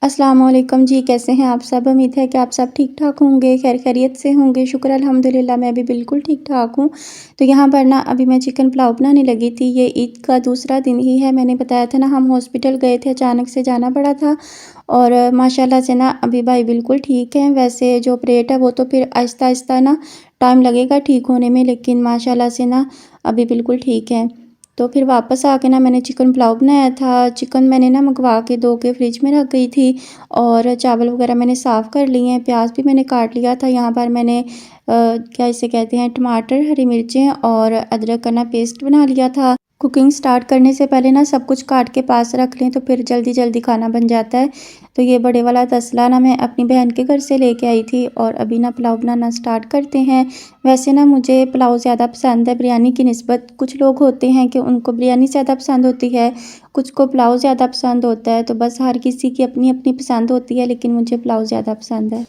अस्सलामुअलैकुम जी, कैसे हैं आप सब? उम्मीद है कि आप सब ठीक-ठाक होंगे, खैर खैरियत से होंगे। शुक्र अल्हम्दुलिल्लाह मैं भी बिल्कुल ठीक-ठाक हूँ। तो यहाँ पर ना अभी मैं चिकन पुलाव बनाने लगी थी। ये ईद का दूसरा दिन ही है। मैंने बताया था ना हम हॉस्पिटल गए थे, अचानक से जाना पड़ा था और माशाल्लाह से ना अभी भाई बिल्कुल ठीक हैं। वैसे जो ऑपरेट है वो तो फिर आहिस्ता-आहिस्ता ना टाइम लगेगा ठीक होने में, लेकिन माशाल्लाह से ना अभी बिल्कुल ठीक हैं। तो फिर वापस आके ना मैंने चिकन पुलाव बनाया था। चिकन मैंने ना मंगवा के धो के फ्रिज में रख गई थी और चावल वगैरह मैंने साफ़ कर लिए हैं। प्याज भी मैंने काट लिया था। यहाँ पर मैंने क्या इसे कहते हैं, टमाटर, हरी मिर्चें और अदरक का ना पेस्ट बना लिया था। कुकिंग स्टार्ट करने से पहले ना सब कुछ काट के पास रख लें तो फिर जल्दी जल्दी खाना बन जाता है। तो ये बड़े वाला तसला ना मैं अपनी बहन के घर से लेके आई थी और अभी ना पुलाव बनाना स्टार्ट करते हैं। वैसे ना मुझे पुलाव ज़्यादा पसंद है बिरयानी की निस्बत। कुछ लोग होते हैं कि उनको बिरयानी ज़्यादा पसंद होती है, कुछ को पुलाव ज़्यादा पसंद होता है। तो बस हर किसी की अपनी अपनी पसंद होती है, लेकिन मुझे पुलाव ज़्यादा पसंद है।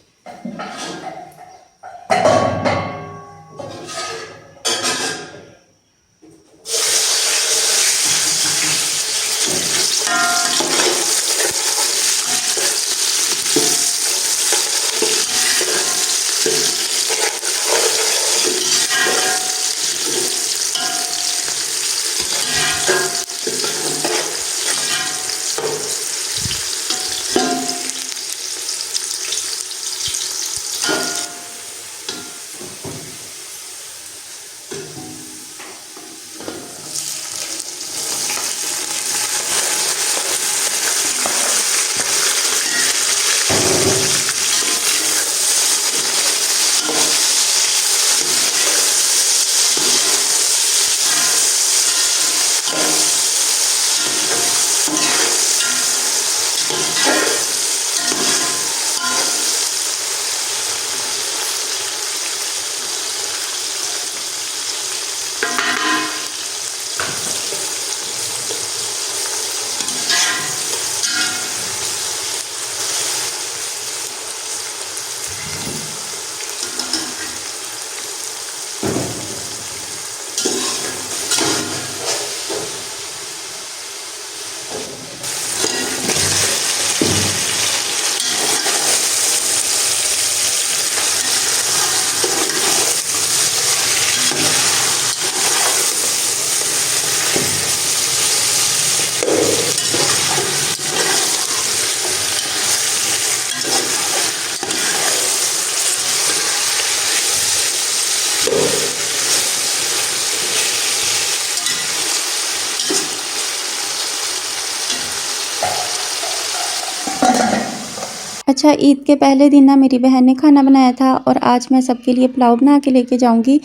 अच्छा, ईद के पहले दिन ना मेरी बहन ने खाना बनाया था और आज मैं सबके लिए पुलाव बना के लेके जाऊंगी,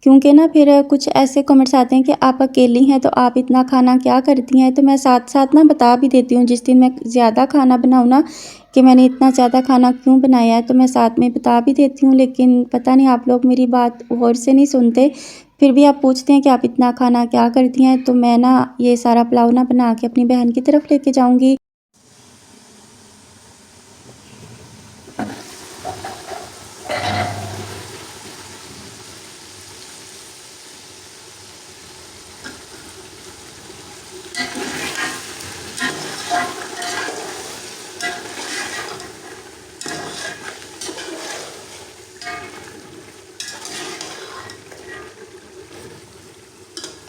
क्योंकि ना फिर कुछ ऐसे कमेंट्स आते हैं कि आप अकेली हैं तो आप इतना खाना क्या करती हैं। तो मैं साथ साथ ना बता भी देती हूँ, जिस दिन मैं ज़्यादा खाना बनाऊँ ना कि मैंने इतना ज़्यादा खाना क्यों बनाया है, तो मैं साथ में बता भी देती हूँ। लेकिन पता नहीं आप लोग मेरी बात गौर से नहीं सुनते, फिर भी आप पूछते हैं कि आप इतना खाना क्या करती हैं। तो मैं ना ये सारा पुलाव ना बना के अपनी बहन की तरफ लेके जाऊँगी।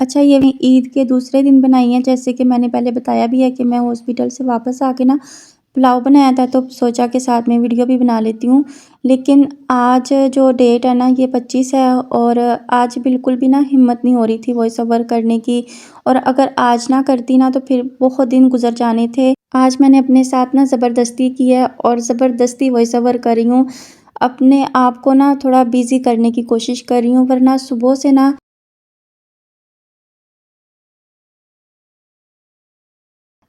अच्छा, ये मैं ईद के दूसरे दिन बनाई है, जैसे कि मैंने पहले बताया भी है कि मैं हॉस्पिटल से वापस आके ना पुलाव बनाया था, तो सोचा कि साथ में वीडियो भी बना लेती हूँ। लेकिन आज जो डेट है ना ये 25 है और आज बिल्कुल भी ना हिम्मत नहीं हो रही थी वॉइस ओवर करने की, और अगर आज ना करती ना तो फिर बहुत दिन गुजर जाने थे। आज मैंने अपने साथ ना ज़बरदस्ती की है और ज़बरदस्ती वॉइस ओवर कर रही हूँ। अपने आप को ना थोड़ा बिज़ी करने की कोशिश कर रही हूँ, वरना सुबह से ना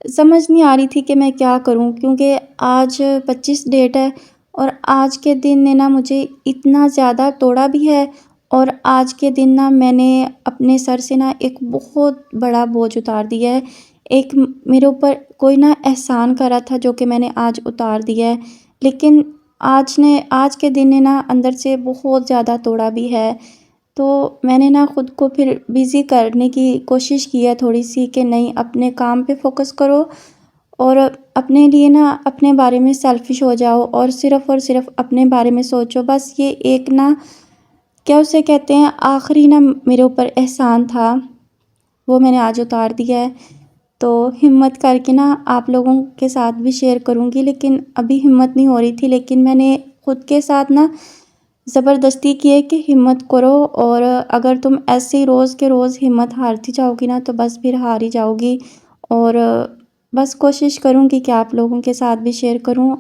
समझ नहीं आ रही थी कि मैं क्या करूं, क्योंकि आज 25 डेट है और आज के दिन ने ना मुझे इतना ज़्यादा तोड़ा भी है। और आज के दिन ना मैंने अपने सर से ना एक बहुत बड़ा बोझ उतार दिया है। एक मेरे ऊपर कोई ना एहसान करा था जो कि मैंने आज उतार दिया है, लेकिन आज के दिन ने ना अंदर से बहुत ज़्यादा तोड़ा भी है। तो मैंने ना खुद को फिर बिज़ी करने की कोशिश की है थोड़ी-सी कि नहीं, अपने काम पे फ़ोकस करो और अपने लिए ना अपने बारे में सेल्फ़िश हो जाओ और सिर्फ़ अपने बारे में सोचो। बस ये एक ना क्या उसे कहते हैं आखिरी ना मेरे ऊपर एहसान था, वो मैंने आज उतार दिया है। तो हिम्मत करके ना आप लोगों के साथ भी शेयर करूँगी, लेकिन अभी हिम्मत नहीं हो रही थी। लेकिन मैंने खुद के साथ ना ज़बरदस्ती की है कि हिम्मत करो, और अगर तुम ऐसे ही रोज़ के रोज़ हिम्मत हारती जाओगी ना तो बस फिर हार ही जाओगी। और बस कोशिश करूँगी कि आप लोगों के साथ भी शेयर करूँ।